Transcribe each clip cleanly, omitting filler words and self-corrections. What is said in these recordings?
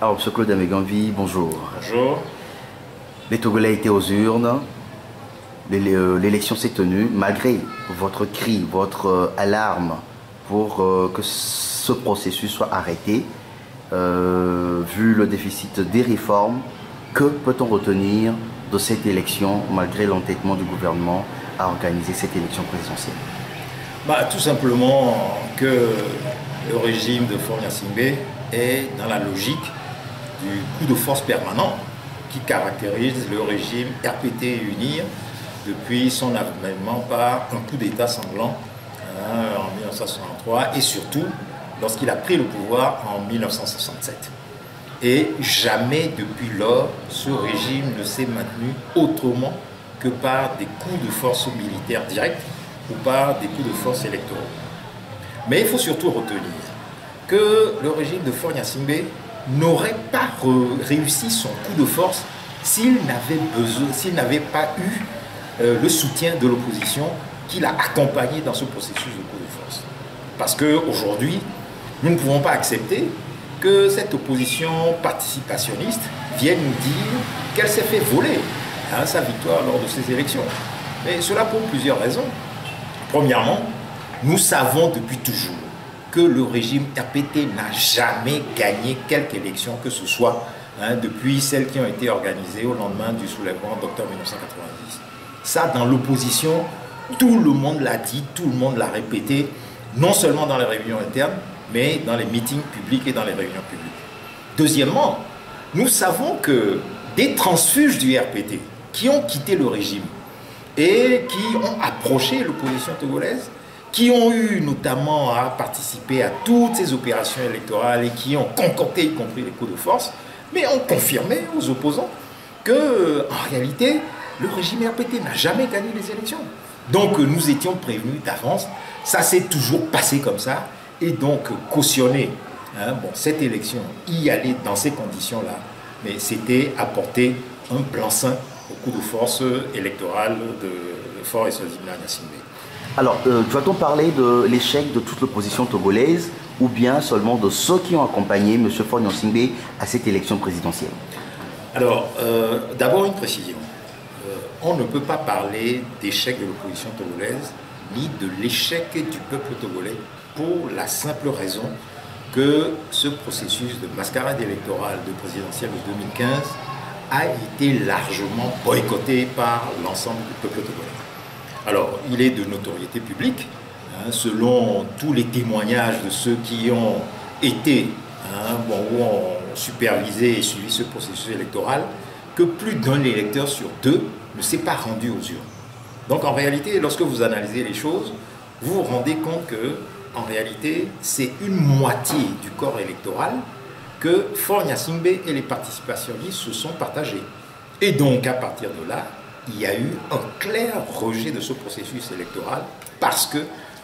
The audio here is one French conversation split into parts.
Alors, M. Claude Améganvi, bonjour. Bonjour. Les Togolais étaient aux urnes, l'élection s'est tenue, malgré votre cri, votre alarme pour que ce processus soit arrêté. Vu le déficit des réformes, que peut-on retenir de cette élection, malgré l'entêtement du gouvernement à organiser cette élection présidentielle? Tout simplement que le régime de Faure Gnassingbé est dans la logique du coup de force permanent qui caractérise le régime RPT-UNIR depuis son avènement par un coup d'État sanglant en 1963 et surtout lorsqu'il a pris le pouvoir en 1967. Et jamais depuis lors, ce régime ne s'est maintenu autrement que par des coups de force militaires directs ou par des coups de force électoraux. Mais il faut surtout retenir que le régime de Faure Gnassingbé n'aurait pas réussi son coup de force s'il n'avait pas eu le soutien de l'opposition qui l'a accompagné dans ce processus de coup de force. Parce qu'aujourd'hui, nous ne pouvons pas accepter que cette opposition participationniste vienne nous dire qu'elle s'est fait voler sa victoire lors de ces élections. Mais cela pour plusieurs raisons. Premièrement, nous savons depuis toujours que le régime RPT n'a jamais gagné quelque élection que ce soit depuis celles qui ont été organisées au lendemain du soulèvement d'octobre 1990. Ça, dans l'opposition, tout le monde l'a dit, tout le monde l'a répété, non seulement dans les réunions internes, mais dans les meetings publics et dans les réunions publiques. Deuxièmement, nous savons que des transfuges du RPT qui ont quitté le régime et qui ont approché l'opposition togolaise, qui ont eu notamment à participer à toutes ces opérations électorales et qui ont concocté, y compris les coups de force, mais ont confirmé aux opposants que, en réalité, le régime RPT n'a jamais gagné les élections. Donc nous étions prévenus d'avance, ça s'est toujours passé comme ça, et donc cautionner cette élection, y aller dans ces conditions-là, mais c'était apporter un blanc-seing au coup de force électoral de Faure Gnassingbé. Alors, doit-on parler de l'échec de toute l'opposition togolaise ou bien seulement de ceux qui ont accompagné M. Faure Gnassingbé à cette élection présidentielle? Alors, d'abord une précision. On ne peut pas parler d'échec de l'opposition togolaise ni de l'échec du peuple togolais pour la simple raison que ce processus de mascarade électorale de présidentielle de 2015 a été largement boycotté par l'ensemble du peuple togolais. Alors, il est de notoriété publique, selon tous les témoignages de ceux qui ont été, ou ont supervisé et suivi ce processus électoral, que plus d'un électeur sur deux ne s'est pas rendu aux urnes. Donc, en réalité, lorsque vous analysez les choses, vous vous rendez compte que, en réalité, c'est une moitié du corps électoral que Faure Gnassingbé et les participationnistes se sont partagés. Et donc, à partir de là, il y a eu un clair rejet de ce processus électoral parce que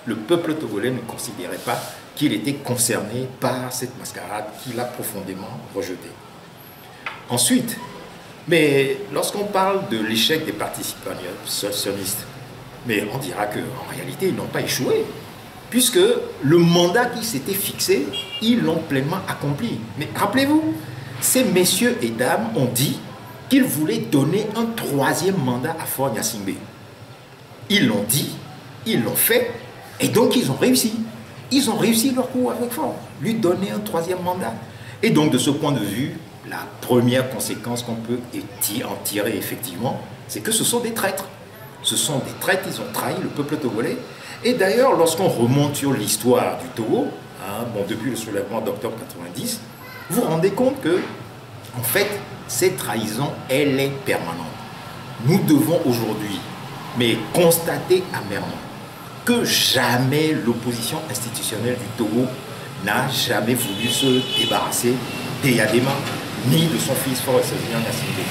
le peuple togolais ne considérait pas qu'il était concerné par cette mascarade qu'il a profondément rejetée. Ensuite, mais lorsqu'on parle de l'échec des participationnistes, mais on dira qu'en réalité, ils n'ont pas échoué, puisque le mandat qui s'était fixé, ils l'ont pleinement accompli. Mais rappelez-vous, ces messieurs et dames ont dit qu'ils voulaient donner un troisième mandat à Faure Gnassingbé. Ils l'ont dit, ils l'ont fait, et donc ils ont réussi. Ils ont réussi leur coup avec Faure, lui donner un troisième mandat. Et donc de ce point de vue, la première conséquence qu'on peut en tirer effectivement, c'est que ce sont des traîtres. Ce sont des traîtres, ils ont trahi le peuple togolais. Et d'ailleurs, lorsqu'on remonte sur l'histoire du Togo, depuis le soulèvement d'octobre 90, vous vous rendez compte que, en fait, cette trahison, elle est permanente. Nous devons aujourd'hui, mais constater amèrement, que jamais l'opposition institutionnelle du Togo n'a jamais voulu se débarrasser d'Eyadema, ni de son fils Faure Gnassingbé.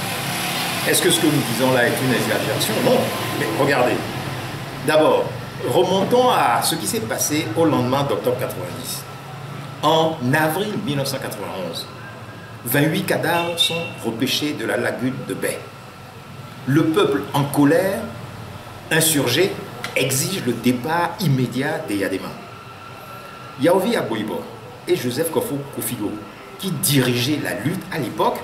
Est-ce que ce que nous disons là est une exagération? Non, mais regardez. D'abord, remontons à ce qui s'est passé au lendemain d'octobre 90. En avril 1991, 28 cadavres sont repêchés de la lagune de Baie. Le peuple en colère, insurgé, exige le départ immédiat d'Eyadema. Yaovi Aboibo et Joseph Kofigo qui dirigeait la lutte à l'époque,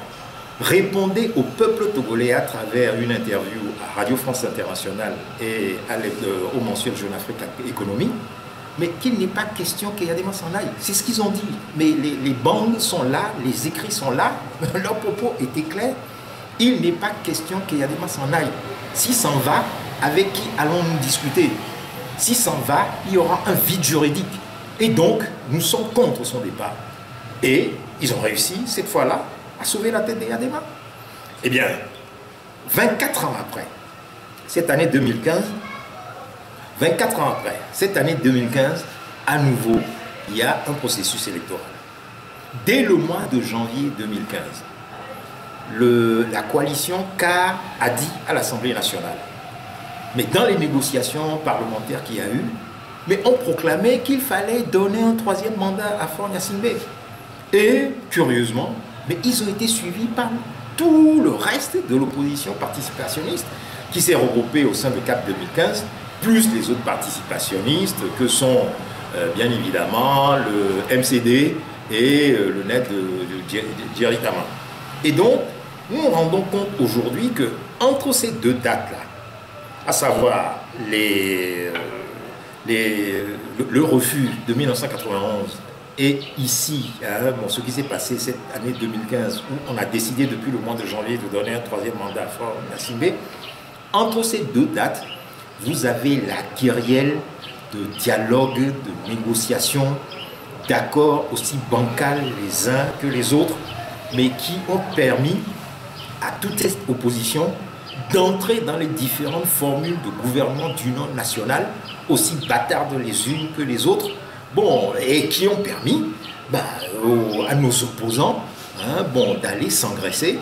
répondait au peuple togolais à travers une interview à Radio France Internationale et au mensuel Jeune Afrique Économie, mais qu'il n'est pas question qu'Eyadema s'en aille. C'est ce qu'ils ont dit. Mais les bandes sont là, les écrits sont là, leurs propos étaient clairs. Il n'est pas question qu'Eyadema s'en aille. S'il s'en va, avec qui allons-nous discuter? S'il s'en va, il y aura un vide juridique. Et donc, nous sommes contre son départ. Et ils ont réussi, cette fois-là, à sauver la tête d'Eyadema. Eh bien, 24 ans après, cette année 2015, 24 ans après, cette année 2015, à nouveau, il y a un processus électoral. Dès le mois de janvier 2015, la coalition CAR a dit à l'Assemblée nationale, mais dans les négociations parlementaires qu'il y a eu, mais on proclamait qu'il fallait donner un troisième mandat à Faure Gnassingbé. Et, curieusement, mais ils ont été suivis par tout le reste de l'opposition participationniste qui s'est regroupée au sein de CAP 2015, plus les autres participationnistes que sont bien évidemment le MCD et le net de Jerry Tama. Et donc, nous nous rendons compte aujourd'hui que entre ces deux dates-là, à savoir le refus de 1991 et ici, ce qui s'est passé cette année 2015, où on a décidé depuis le mois de janvier de donner un troisième mandat à Faure Gnassingbé, entre ces deux dates, vous avez la kyrielle de dialogue, de négociation, d'accords aussi bancals les uns que les autres, mais qui ont permis à toute cette opposition d'entrer dans les différentes formules de gouvernement d'union nationale, aussi bâtardes les unes que les autres, et qui ont permis à nos opposants d'aller s'engraisser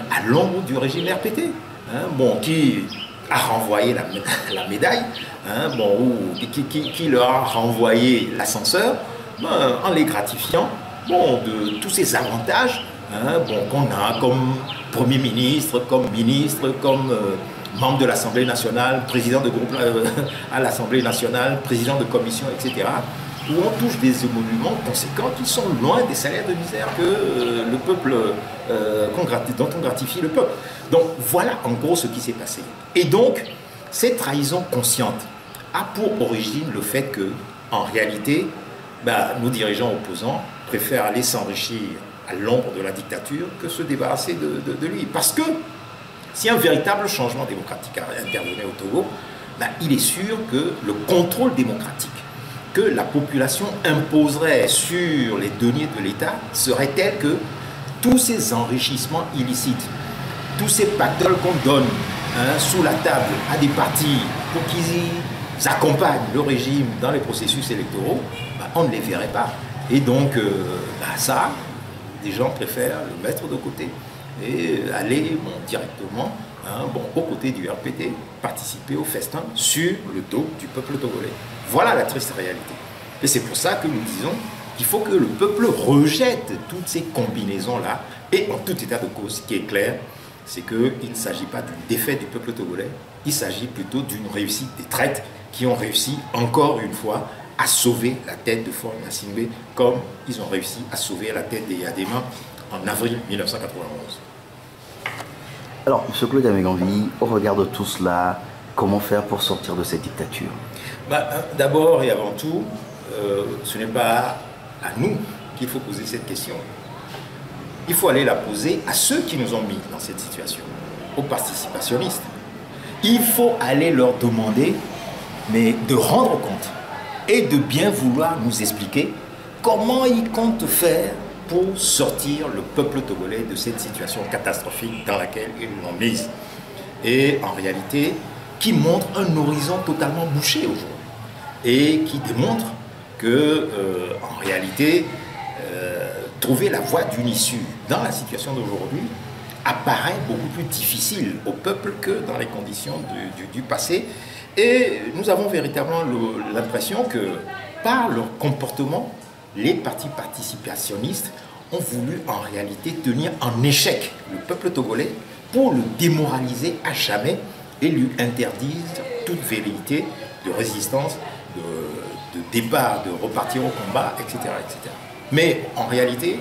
à l'ombre du régime RPT, qui a renvoyé la médaille, qui leur a renvoyé l'ascenseur, en les gratifiant de tous ces avantages qu'on a comme Premier ministre, comme ministre, comme membre de l'Assemblée nationale, président de groupe à l'Assemblée nationale, président de commission, etc., où on touche des émoluments conséquents qui sont loin des salaires de misère que le peuple, dont on gratifie le peuple. Donc voilà en gros ce qui s'est passé. Et donc, cette trahison consciente a pour origine le fait que, en réalité, nos dirigeants opposants préfèrent aller s'enrichir à l'ombre de la dictature que se débarrasser de lui. Parce que si un véritable changement démocratique intervenait au Togo, il est sûr que le contrôle démocratique que la population imposerait sur les deniers de l'État serait tel que tous ces enrichissements illicites, tous ces pactoles qu'on donne sous la table à des partis pour qu'ils accompagnent le régime dans les processus électoraux, on ne les verrait pas. Et donc, ça, des gens préfèrent le mettre de côté et aller directement aux côtés du RPT, participer au festin sur le dos du peuple togolais. Voilà la triste réalité. Et c'est pour ça que nous disons qu'il faut que le peuple rejette toutes ces combinaisons-là. Et en tout état de cause, ce qui est clair, c'est qu'il ne s'agit pas d'une défaite du peuple togolais, il s'agit plutôt d'une réussite des traites qui ont réussi encore une fois à sauver la tête de Faure Gnassingbé comme ils ont réussi à sauver la tête d'Eyadema en avril 1991. Alors, M. Claude Ameganvi, au regard de tout cela, comment faire pour sortir de cette dictature? D'abord et avant tout, ce n'est pas à nous qu'il faut poser cette question. Il faut aller la poser à ceux qui nous ont mis dans cette situation, aux participationnistes. Il faut aller leur demander, mais de rendre compte et de bien vouloir nous expliquer comment ils comptent faire pour sortir le peuple togolais de cette situation catastrophique dans laquelle ils l'ont mise. Et en réalité, qui montre un horizon totalement bouché aujourd'hui et qui démontre que, en réalité, trouver la voie d'une issue dans la situation d'aujourd'hui apparaît beaucoup plus difficile au peuple que dans les conditions du passé. Et nous avons véritablement l'impression que, par leur comportement, les partis participationnistes ont voulu en réalité tenir en échec le peuple togolais pour le démoraliser à jamais et lui interdire toute velléité de résistance, de départ, de repartir au combat, etc., etc. Mais en réalité,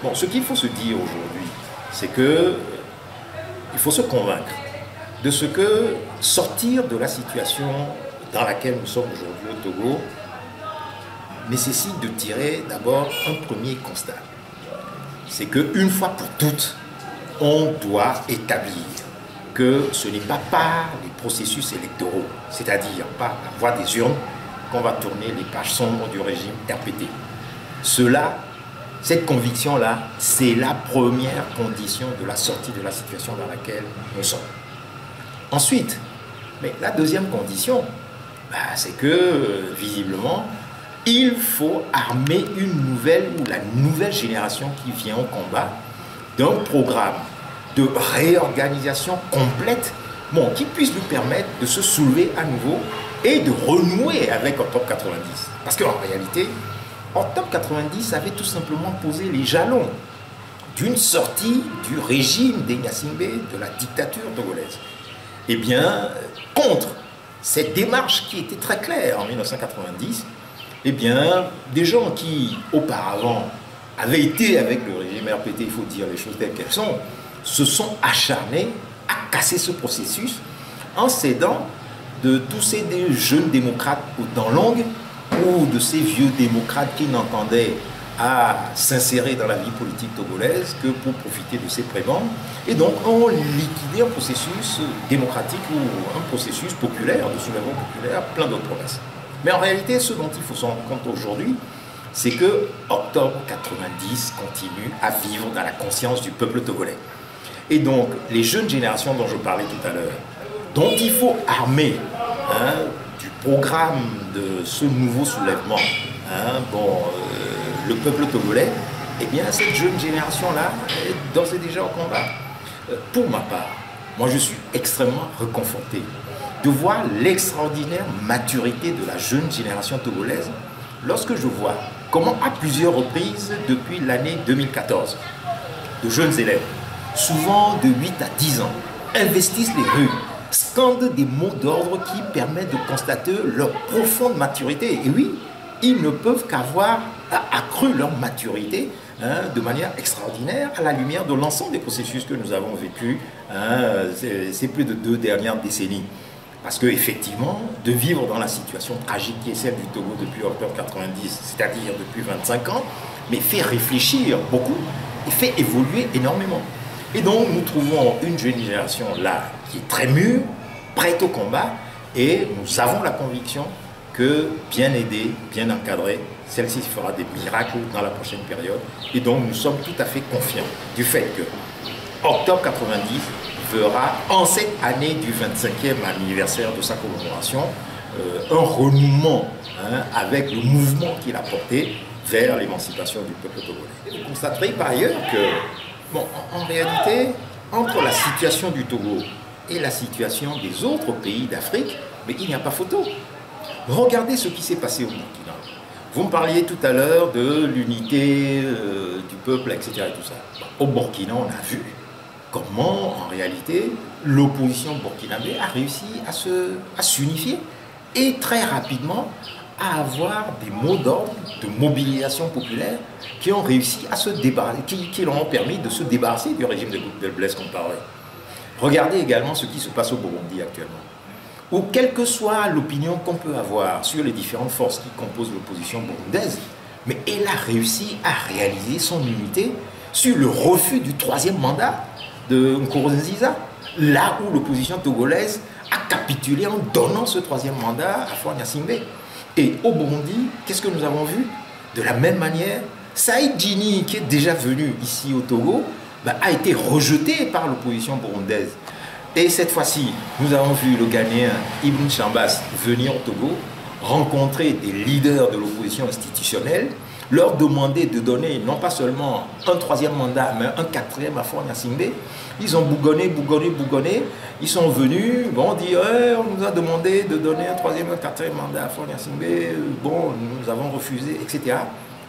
Bon, ce qu'il faut se dire aujourd'hui, c'est que il faut se convaincre de ce que sortir de la situation dans laquelle nous sommes aujourd'hui au Togo nécessite de tirer d'abord un premier constat. C'est qu'une fois pour toutes, on doit établir que ce n'est pas par les processus électoraux, c'est-à-dire par la voie des urnes, qu'on va tourner les pages sombres du régime RPT. Cette conviction-là, c'est la première condition de la sortie de la situation dans laquelle nous sommes. Ensuite, mais la deuxième condition, c'est que, visiblement, il faut armer une nouvelle ou la nouvelle génération qui vient au combat d'un programme de réorganisation complète, qui puisse lui permettre de se soulever à nouveau et de renouer avec Octobre 90. Parce qu'en réalité, Octobre 90 avait tout simplement posé les jalons d'une sortie du régime des Gnassingbé, de la dictature togolaise. Eh bien, contre cette démarche qui était très claire en 1990, eh bien, des gens qui, auparavant, avaient été avec le régime RPT, il faut dire les choses telles qu'elles sont, se sont acharnés à casser ce processus en s'aidant de tous ces jeunes démocrates aux dents longues ou de ces vieux démocrates qui n'entendaient à s'insérer dans la vie politique togolaise que pour profiter de ces prébendes, et donc ont liquidé un processus démocratique ou un processus populaire, de soulèvement populaire, plein d'autres promesses. Mais en réalité, ce dont il faut se rendre compte aujourd'hui, c'est que Octobre 90 continue à vivre dans la conscience du peuple togolais. Et donc, les jeunes générations dont je parlais tout à l'heure, dont il faut armer du programme de ce nouveau soulèvement, le peuple togolais, eh bien, cette jeune génération-là est d'ores et déjà au combat. Pour ma part, moi, je suis extrêmement réconforté de voir l'extraordinaire maturité de la jeune génération togolaise lorsque je vois comment, à plusieurs reprises, depuis l'année 2014, de jeunes élèves, souvent de 8 à 10 ans, investissent les rues, scandent des mots d'ordre qui permettent de constater leur profonde maturité. Et oui, ils ne peuvent qu'avoir accru leur maturité de manière extraordinaire à la lumière de l'ensemble des processus que nous avons vécus ces plus de 2 dernières décennies. Parce qu'effectivement, de vivre dans la situation tragique qui est celle du Togo depuis octobre 90, c'est-à-dire depuis 25 ans, mais fait réfléchir beaucoup et fait évoluer énormément. Et donc, nous trouvons une jeune génération là qui est très mûre, prête au combat, et nous avons la conviction que, bien aidée, bien encadrée, celle-ci fera des miracles dans la prochaine période. Et donc, nous sommes tout à fait confiants du fait que octobre 90 verra, en cette année du 25e anniversaire de sa commémoration, un renouement avec le mouvement qu'il a porté vers l'émancipation du peuple togolais. Vous constaterez par ailleurs que, en réalité, entre la situation du Togo et la situation des autres pays d'Afrique, mais il n'y a pas photo. Regardez ce qui s'est passé au Burkina. Vous me parliez tout à l'heure de l'unité du peuple, etc. Et tout ça. Au Burkina, on a vu comment, en réalité, l'opposition burkinabé a réussi à s'unifier et très rapidement à avoir des mots d'ordre de mobilisation populaire qui ont réussi à se débarrasser, qui leur ont permis de se débarrasser du régime de Blaise Compaoré. Regardez également ce qui se passe au Burundi actuellement, où quelle que soit l'opinion qu'on peut avoir sur les différentes forces qui composent l'opposition burundaise, mais elle a réussi à réaliser son unité sur le refus du 3e mandat de Nkurunziza, là où l'opposition togolaise a capitulé en donnant ce 3e mandat à Faure Gnassingbé. Et au Burundi, qu'est-ce que nous avons vu? De la même manière, Saïd Djini, qui est déjà venu ici au Togo, a été rejeté par l'opposition burundaise. Et cette fois-ci, nous avons vu le Ghanéen Ibn Chambas venir au Togo, rencontrer des leaders de l'opposition institutionnelle, leur demander de donner non pas seulement un 3e mandat, mais un 4e à Faure Gnassingbé. Ils ont bougonné. Ils sont venus, on dit on nous a demandé de donner un 3e et un 4e mandat à Faure Gnassingbé. Nous avons refusé, etc.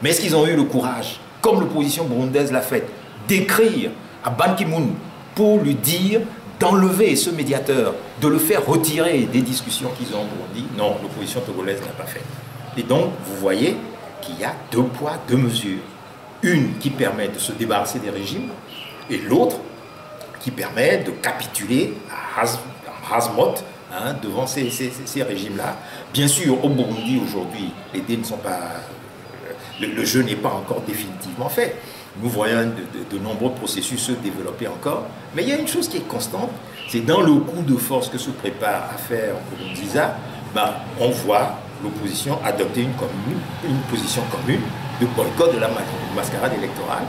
Mais est-ce qu'ils ont eu le courage, comme l'opposition burundaise l'a fait, d'écrire à Ban Ki-moon pour lui dire d'enlever ce médiateur, de le faire retirer des discussions qu'ils ont au Burundi? Non, l'opposition togolaise n'a pas fait. Et donc, vous voyez qu'il y a 2 poids, 2 mesures. Une qui permet de se débarrasser des régimes et l'autre qui permet de capituler à ras-mot devant ces régimes-là. Bien sûr, au Burundi aujourd'hui, les dés ne sont pas... Le jeu n'est pas encore définitivement fait. Nous voyons de nombreux processus se développer encore. Mais il y a une chose qui est constante, c'est dans le coup de force que se prépare à faire Nkurunziza, on voit l'opposition adopter une position commune de boycott de la mascarade électorale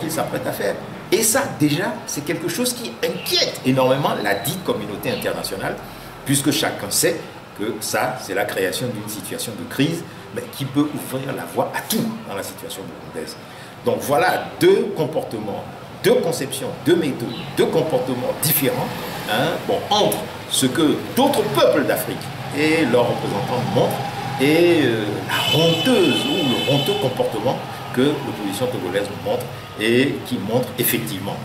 qu'il s'apprête à faire. Et ça, déjà, c'est quelque chose qui inquiète énormément la dite communauté internationale, puisque chacun sait que ça, c'est la création d'une situation de crise qui peut ouvrir la voie à tout dans la situation burundaise. Donc voilà deux comportements, deux conceptions, deux méthodes, deux comportements différents entre ce que d'autres peuples d'Afrique et leurs représentants montrent et la honteuse ou le honteux comportement que l'opposition togolaise montre et qui montre effectivement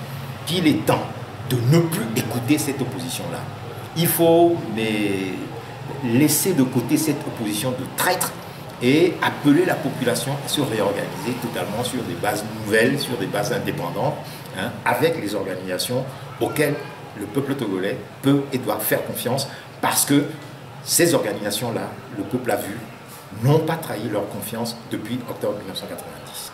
qu'il est temps de ne plus écouter cette opposition-là. Il faut laisser de côté cette opposition de traîtres et appeler la population à se réorganiser totalement sur des bases nouvelles, sur des bases indépendantes, avec les organisations auxquelles le peuple togolais peut et doit faire confiance, parce que ces organisations-là, le peuple a vu, n'ont pas trahi leur confiance depuis octobre 1990.